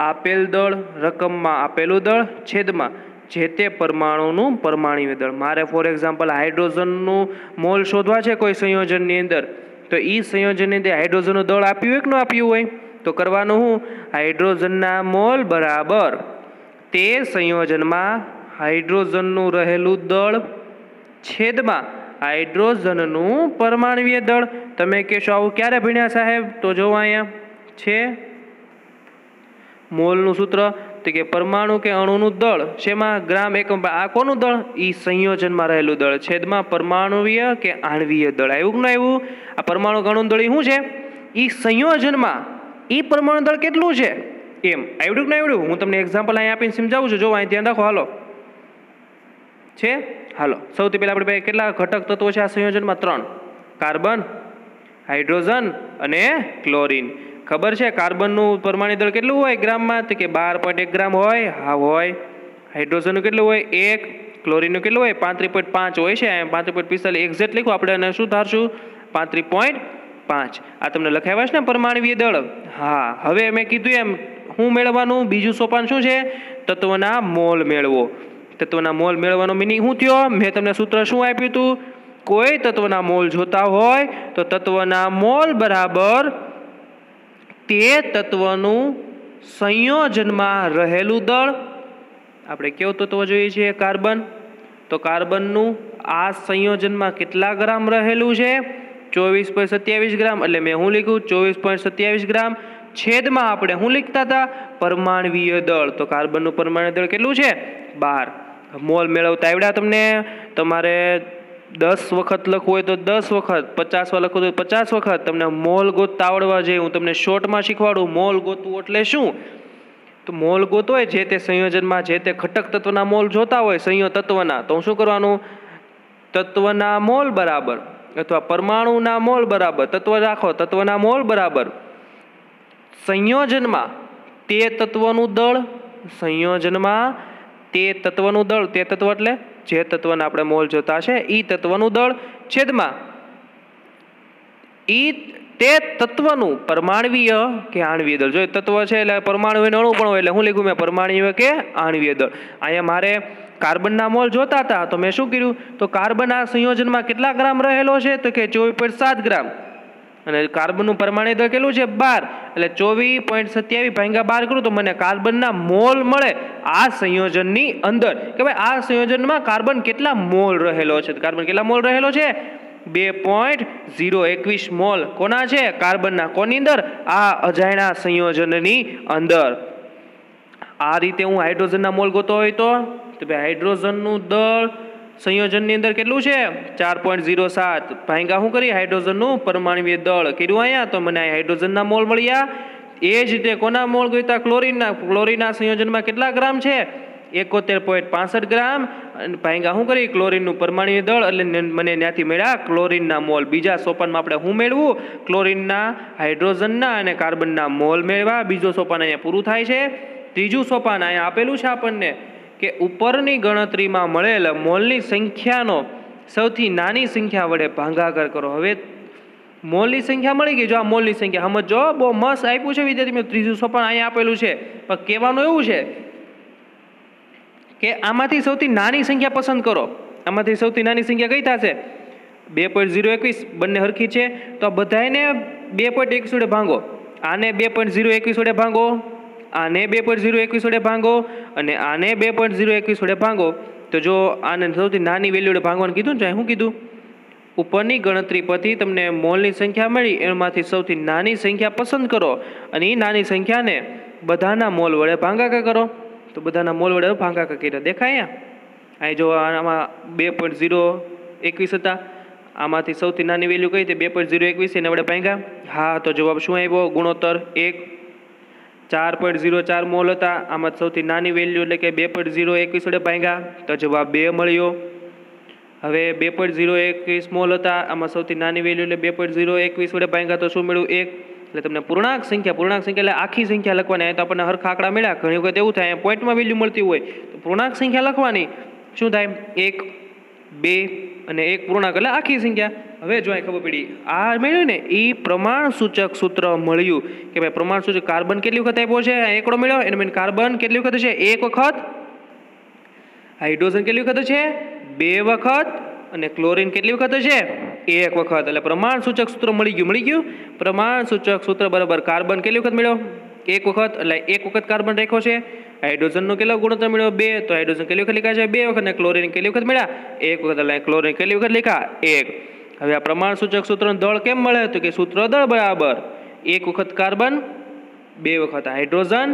આપેલ દળ, રકમમાં આપેલું દળ છેદમાં જે તે પરમાણુનું પરમાણ્વીય દળ. મારે ફોર એક્ઝામ્પલ હાઇડ્રોજનનું મોલ શોધવા છે કોઈ સંયોજનની અંદર, તો એ સંયોજનની અંદર હાઇડ્રોજનનું દળ આપ્યું હોય કે ન આપ્યું હોય? તો કરવાનું હું હાઇડ્રોજનના મોલ બરાબર તે સંયોજનમાં હાઇડ્રોજનનું રહેલું દળ છેદમાં હાઇડ્રોજનનું પરમાણુય દળ. તમે કહેશો આવું ક્યારે ભણ્યા સાહેબ? તો જો અહીંયા છે મોલનું સૂત્ર, તો કે પરમાણુ કે અણુનું દળ શેમાં ગ્રામ એકમ. આ કોનું દળ? એ સંયોજનમાં રહેલું દળ છેદમાં પરમાણુય કે આણ્વીય દળ. આવ્યું કે ના આવ્યું? આ પરમાણુ અણુનું દળ શું છે? એ સંયોજનમાં એ પરમાણુ દળ કેટલું છે એમ. આવડ્યું કે ના આવડ્યું? હું તમને એક્ઝામ્પલ અહીંયા આપીને સમજાવું છું. જો અહીં ધ્યાન રાખો. હાલો છે. હાલો સૌથી પહેલા આપણે કેટલા ઘટક તત્વો છે આ સંયોજનમાં? 3. કાર્બન, હાઇડ્રોજન અને ક્લોરીન. ખબર છે કાર્બનનું પરમાણુ દળ કેટલું હોય ગ્રામમાં? તો કે 12.1 ગ્રામ હોય. હા હોય. હાઇડ્રોજનનું કેટલું હોય? 1. ક્લોરીનનું કેટલું હોય? 35.5 હોય છે. 35.45 એક્ઝેક્ટ લખ્યું આપણે, અને શું ધારશું? 35.5. આ તમને લખાવ્યા છે ને પરમાણુય દળ. હા, હવે મેં કીધું એમ શું મેળવવાનું? બીજું સોપાન શું છે? તત્વના મોલ મેળવો. તત્વના મોલ મેળવવાનો મિનિંગ શું થયો? મેં તમને સૂત્ર શું આપ્યું હતું? કોઈ તત્વના મોલ જોતા હોય તો તત્વના મોલ બરાબર તે તત્વનું સંયોજનમાં રહેલું દળ. આપણે કેવું તત્વ જોઈએ છીએ? કાર્બન. તો કાર્બનનું આ સંયોજનમાં કેટલા ગ્રામ રહેલું છે? 24.27 ગ્રામ. એટલે મેં શું લખ્યું? 24.27 ગ્રામ છેદમાં આપણે શું લીખતા હતા? પરમાણુય દળ. તો કાર્બનનું પરમાણુ દળ કેટલું છે? 12. મોલ મેળવતા આવડ્યા તમને? તમારે 10 વખત લખવું હોય તો 10 વખત, 50 વાર લખવું હોય તો 50 વખત. તમને મોલ ગોતતા આવડવા જોઈએ. હું તમને શોર્ટમાં શીખવાડું. મોલ ગોતવું એટલે શું? તો મોલ ગોતો હોય જે તે સંયોજનમાં જે તે ઘટક તત્વના મોલ જોતા હોય સંયોગ તત્વના, તો શું કરવાનું? તત્વના મોલ બરાબર અથવા પરમાણુના મોલ બરાબર તત્વ રાખો. તત્વના મોલ બરાબર સંયોજનમાં તે તત્વનું દળ. સંયોજનમાં તે તત્વનું દળ. તે તત્વ એટલે જે તત્વના આપણે મોલ જોતા છે એ તત્વનું દળ છેદમાં ઈ તે તત્વનું પરમાણુય કે આણ્વીય દળ. જો તત્વ છે એટલે પરમાણુ અણુ પણ હોય, એટલે હું લખ્યું મેં પરમાણુય કે આણ્વીય દળ. અહીંયા મારે કાર્બનના મોલ જોતા હતા તો મેં શું કર્યું? તો કાર્બન આ સંયોજનમાં કેટલા ગ્રામ રહેલો છે? તો કે 24.7 ગ્રામ. અને કાર્બનનું પરમાણુ દળ કેટલું છે? 12. એટલે 24.27 ભાગ્યા 12 કરું તો મને કાર્બનના મોલ મળે આ સંયોજનની અંદર. કે ભાઈ આ સંયોજનમાં કાર્બન કેટલા મોલ રહેલો છે? કાર્બન કેટલા મોલ રહેલો છે? 2.021 મોલ. કોના છે? કાર્બનના. કોની અંદર? આ અજાણ્યા સંયોજનની અંદર. આ રીતે હું હાઇડ્રોજનના મોલ ગોતો હોય તો ભાઈ હાઇડ્રોજનનું દળ સંયોજનની અંદર કેટલું છે? 4.07 ભાગ્યા શું કરી? હાઇડ્રોજનનું પરમાણુય દળ કર્યું અહીંયા, તો મને હાઇડ્રોજનના મોલ મળ્યા. એ જ રીતે કોના મોલ ગોતા? ક્લોરીનના. ક્લોરીનના સંયોજનમાં કેટલા ગ્રામ છે? 71.65 ગ્રામ. અને ભાગ્યા શું કરી? ક્લોરીનનું પરમાણુય દળ. એટલે મને ત્યાંથી મળ્યા ક્લોરીનના મોલ. બીજા સોપાનમાં આપણે શું મેળવું? ક્લોરીનના, હાઇડ્રોજનના અને કાર્બનના મોલ મેળવા. બીજો સોપાન અહીંયા પૂરું થાય છે. ત્રીજું સોપાન અહીંયા આપેલું છે આપણને કે ઉપરની ગણતરીમાં મળેલ મોલની સંખ્યાનો સૌથી નાની સંખ્યા વડે ભાગાકાર કરો. હવે મોલની સંખ્યા મળી ગઈ. જો આ મોલની સંખ્યા સમજો, બહુ મસ્ત આપ્યું છે વિદ્યાર્થી મિત્રો. ત્રીજું સોપાન અહીંયા આપેલું છે, પણ કહેવાનું એવું છે કે આમાંથી સૌથી નાની સંખ્યા પસંદ કરો. આમાંથી સૌથી નાની સંખ્યા કઈ થશે? 2.021. બંને હરખી છે તો આ બધાને 2.21 વડે ભાંગો. આને 2.021 વડે ભાંગો, આને 2.021 વડે ભાંગો અને આને 2.021 વડે ભાંગો. તો જો આને સૌથી નાની વેલ્યુ વડે ભાંગવાનું કીધું ને, શું કીધું? ઉપરની ગણતરી પરથી તમને મોલની સંખ્યા મળી, એમાંથી સૌથી નાની સંખ્યા પસંદ કરો અને એ નાની સંખ્યાને બધાના મોલ વડે ભાગાકાર કરો. તો બધાના મોલ વડે ભાગાકાર કર્યા. દેખાય અહીં જો આમાં 2.021 હતા. આમાંથી સૌથી નાની વેલ્યુ કઈ હતી? 2.021. એના વડે ભાગ્યા. હા, તો જવાબ શું આવ્યો? ગુણોત્તર 1. 4.04 મોલ હતા. આમાં સૌથી નાની વેલ્યુ એટલે કે 2.021 વડે ભાગ્યા તો જવાબ 2 મળ્યો. હવે 2.021 મોલ હતા. આમાં સૌથી નાની વેલ્યુ એટલે 2.021 વડે ભાગ્યા તો શું મળ્યું? 1. એટલે તમને પૂર્ણાંક સંખ્યા એટલે આખી સંખ્યા લખવાની. તો આપણને હરખા આંકડા મળ્યા. ઘણી વખત એવું થાય પોઈન્ટમાં વેલ્યુ મળતી હોય તો પૂર્ણાંક સંખ્યા લખવાની. શું થાય? 1, 2 અને 1 પૂર્ણાંક એટલે આખી સંખ્યા. હવે જો અહીં ખબર પડી આ મળ્યું ને, એ પ્રમાણ સૂચક સૂત્ર મળ્યું કે ભાઈ પ્રમાણ સૂચક કાર્બન કેટલી વખત આપ્યો છે? એકડો મળ્યો. એને મેં કાર્બન કેટલી વખત છે? 1 વખત. હાઇડ્રોજન કેટલી વખત છે? 2 વખત. અને ક્લોરીન કેટલી વખત છે? એક વખત, એટલે પ્રમાણ સૂચક સૂત્ર મળી ગયું. પ્રમાણ સૂચક સૂત્ર બરાબર કાર્બન કેટલી વખત મળ્યો? એક વખત, એટલે એક વખત કાર્બન રાખ્યો છે. હાઇડ્રોજનનો કેટલો ગુણોત્તર મળ્યો? 2, તો હાઇડ્રોજન કેટલી વખત લખ્યા છે? 2 વખત. ને ક્લોરીન કેટલી વખત મળ્યા? 1 વખત, એટલે ક્લોરીન કેટલી વખત લખ્યા? 1. હવે આ પ્રમાણ સૂચક સૂત્રનું દળ કેમ મળે? તો કે સૂત્ર દળ બરાબર 1 વખત કાર્બન, 2 વખત હાઇડ્રોજન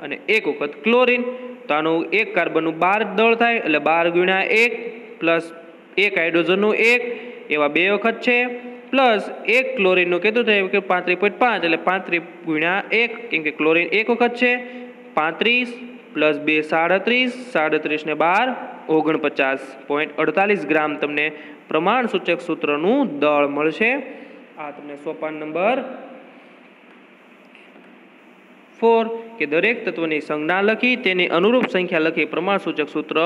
અને 1 વખત ક્લોરીન. તો આનું એક કાર્બનનું 12 દળ થાય, એટલે 12 ગુણ્યા 1 પ્લસ 1 હાઇડ્રોજનનું 1 એવા 2 વખત છે, પ્લસ 1 ક્લોરીનનું કેટલું થાય કે 35.5, એટલે 35 ગુણ્યા 1, કેમ કે ક્લોરીન 1 વખત છે. 35 પ્લસ 2 37, 37 ને 12 49.48 ગ્રામ તમને પ્રમાણ સૂચક સૂત્રનું દળ મળશે. આ તમને સોપાન નંબર 4 કે દરેક તત્વની સંજ્ઞા લખી તેની અનુરૂપ સંખ્યા લખી પ્રમાણ સૂચક સૂત્ર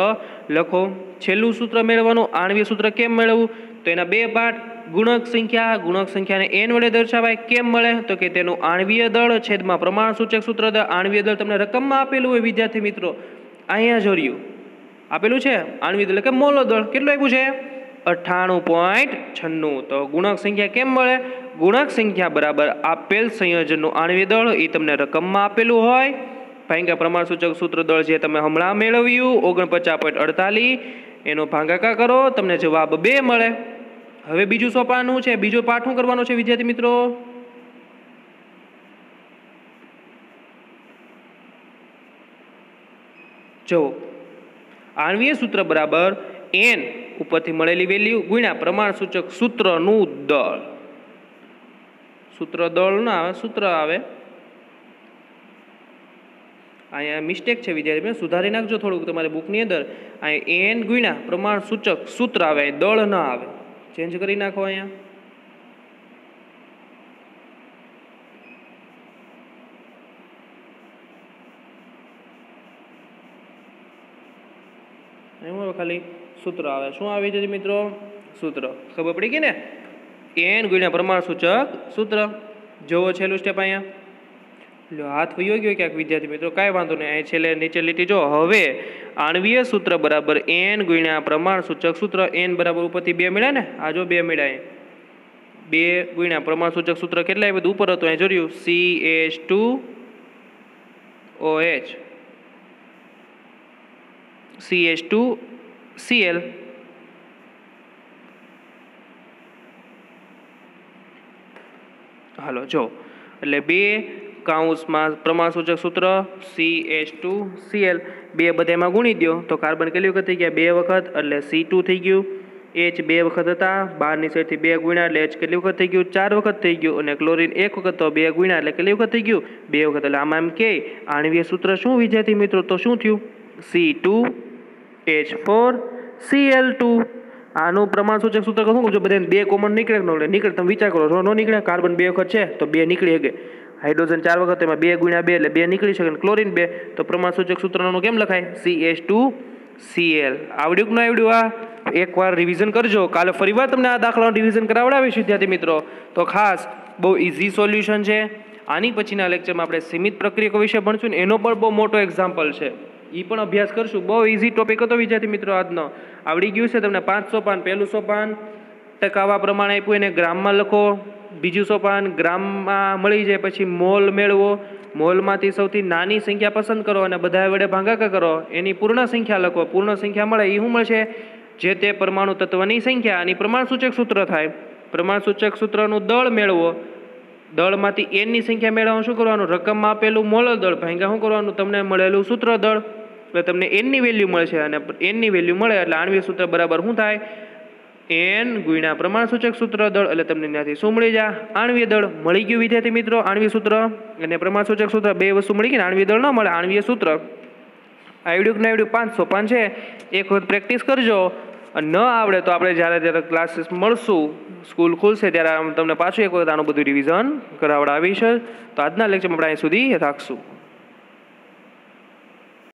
લખો. છેલ્લું સૂત્ર મેળવવાનું. આણ્વીય સૂત્ર કેમ મેળવવું? તો એના 2 પાર્ટ. ગુણક સંખ્યાને n વડે દર્શાવાય. કેમ મળે? તો કે તેનું આણ્વીય દળ છેદમાં પ્રમાણ સૂચક સૂત્ર દળ. આણ્વીય દળ તમને રકમમાં આપેલું હોય વિદ્યાર્થી મિત્રો, અહીંયા જોર્યું આપેલું છે આણ્વીય દળ કે મોલ દળ. કેટલું આપ્યું છે? 98.96. તો ગુણક સંખ્યા કેમ મળે? ગુણક સંખ્યા બરાબર આપેલ સંયોજનનું આણ્વીય દળ, એ તમને રકમમાં આપેલું હોય ભાંગ્યા પ્રમાણ સૂચક સૂત્ર દળ જે તમે હમણાં મેળવ્યું 49.48, એનો ભાગાકાર કરો, તમને જવાબ 2 મળે. હવે બીજું સોપાનું છે, બીજો પાઠ શું કરવાનો છે વિદ્યાર્થી મિત્રો? જો આણ્વીય સૂત્ર બરાબર n ઉપરથી મળેલી વેલ્યુ ગુણ્યા પ્રમાણ સૂચક સૂત્રનું દળ. સૂત્ર દળ ના આવે, સૂત્ર આવે. અહીંયા મિસ્ટેક છે વિદ્યાર્થી, સુધારી નાખજો થોડુંક તમારી બુકની અંદર. અહીંયા n ગુણ્યા પ્રમાણ સૂચક સૂત્ર આવે, દળ ના આવે. ચેન્જ કરી નાખો. અહીંયા ખાલી સૂત્ર આવે. શું આવી છે મિત્રો? સૂત્ર. ખબર પડી ગઈ ને? n ગુણ્યા પ્રમાણ સૂચક સૂત્ર. જોવો છેલ્લું સ્ટેપ અહીંયા. હાથ વયો ગયો ક્યાંક વિદ્યાર્થી મિત્રો, કાંઈ વાંધો નહીં. અહીં છેલ્લે નીચે લીટી જો. હવે આણ્વીય સૂત્ર બરાબર n ગુણ્યા પ્રમાણ સૂચક સૂત્ર. n બરાબર ઉપરથી 2 મળ્યા ને, આ જો 2 મળ્યા. 2 ગુણ્યા પ્રમાણ સૂચક સૂત્ર કેટલા બધું ઉપર હતું અહીં જોયું, CH2OH CH2Cl. હાલો જો, એટલે 2 કૌંસમાં પ્રમાણ સૂચક સૂત્ર CH2Cl 2 બધામાં ગુણી દો તો કાર્બન કેટલી વખત થઈ ગયા? 2 વખત, એટલે C2 થઈ ગયું. H 2 વખત હતા, બહારની સાઈડથી 2 ગુણ્યા એટલે H કેટલી વખત થઈ ગયું? 4 વખત થઈ ગયું. અને ક્લોરીન 1 વખત, તો 2 ગુણ્યા એટલે કેટલી વખત થઈ ગયું? 2 વખત. એટલે આમાં એમ કે આણ્વીય સૂત્ર શું વિદ્યાર્થી મિત્રો? તો શું થયું? C2H4Cl2. આનું પ્રમાણ સૂચક સૂત્ર શું જો બધાને 2 કોમન નીકળે નીકળે, તમે વિચાર કરો છો, ન નીકળે. કાર્બન 2 વખત છે તો 2 નીકળી શકે. હાઇડ્રોજન 4 વખત, એમાં 2 ગુણ્યા 2 એટલે 2 નીકળી શકે. ક્લોરીન 2, તો પ્રમાણ સૂચક સૂત્રનું કેમ લખાય? CH2Cl. આવડ્યું કે ન આવડ્યું? આ એકવાર રિવિઝન કરજો. કાલે ફરીવાર તમને આ દાખલાનું રિવિઝન કરાવડાવીશ વિદ્યાર્થી મિત્રો. તો ખાસ બહુ ઇઝી સોલ્યુશન છે. આની પછીના લેક્ચરમાં આપણે સીમિત પ્રક્રિયકો વિશે ભણશું ને એનો પણ બહુ મોટો એક્ઝામ્પલ છે, એ પણ અભ્યાસ કરશું. બહુ ઇઝી ટોપિક હતો વિદ્યાર્થી મિત્રો આજનો. આવડી ગયું છે તમને 5 સોપાન. પહેલું સોપાન ટકાવા પ્રમાણે આપ્યું, એને ગ્રામમાં લખો. બીજું સોપાન ગ્રામમાં મળી જાય પછી મોલ મેળવો. મોલમાંથી સૌથી નાની સંખ્યા પસંદ કરો અને બધા વડે ભાગાકાર કરો. એની પૂર્ણ સંખ્યા લખો. પૂર્ણ સંખ્યા મળે એ શું મળશે? જે તે પરમાણુ તત્વની સંખ્યા. આની પ્રમાણ સૂચક સૂત્ર થાય. પ્રમાણ સૂચક સૂત્રનું દળ મેળવો. દળમાંથી n ની સંખ્યા મેળવવાનું શું કરવાનું? રકમમાં આપેલું મોલ દળ ભાગ્યા શું કરવાનું? તમને મળેલું સૂત્ર દળ. એટલે તમને n ની વેલ્યુ મળશે, અને n ની વેલ્યુ મળે એટલે આણ્વીય સૂત્ર બરાબર શું થાય? n ગુણ્યા પ્રમાણ સૂચક સૂત્ર દળ. એટલે તમને ત્યાંથી શું મળી જાય? આણ્વીય દળ મળી ગયું વિદ્યાર્થી મિત્રો. આણ્વીય સૂત્ર અને પ્રમાણ સૂચક સૂત્ર 2 વસ્તુ મળી ગઈ ને. આણ્વીય દળ ન મળે, આણ્વીય સૂત્ર. આવડ્યું કે ના આવડ્યું? 5 સોપાન છે. એક વખત પ્રેક્ટિસ કરજો. ન આવડે તો આપણે જ્યારે ક્લાસીસ મળશું, સ્કૂલ ખુલશે ત્યારે તમને પાછું એક વખત આનું બધું રિવિઝન કરાવડાવીશ. તો આજના લેક્ચરમાં આપણે અહીં સુધી રાખશું.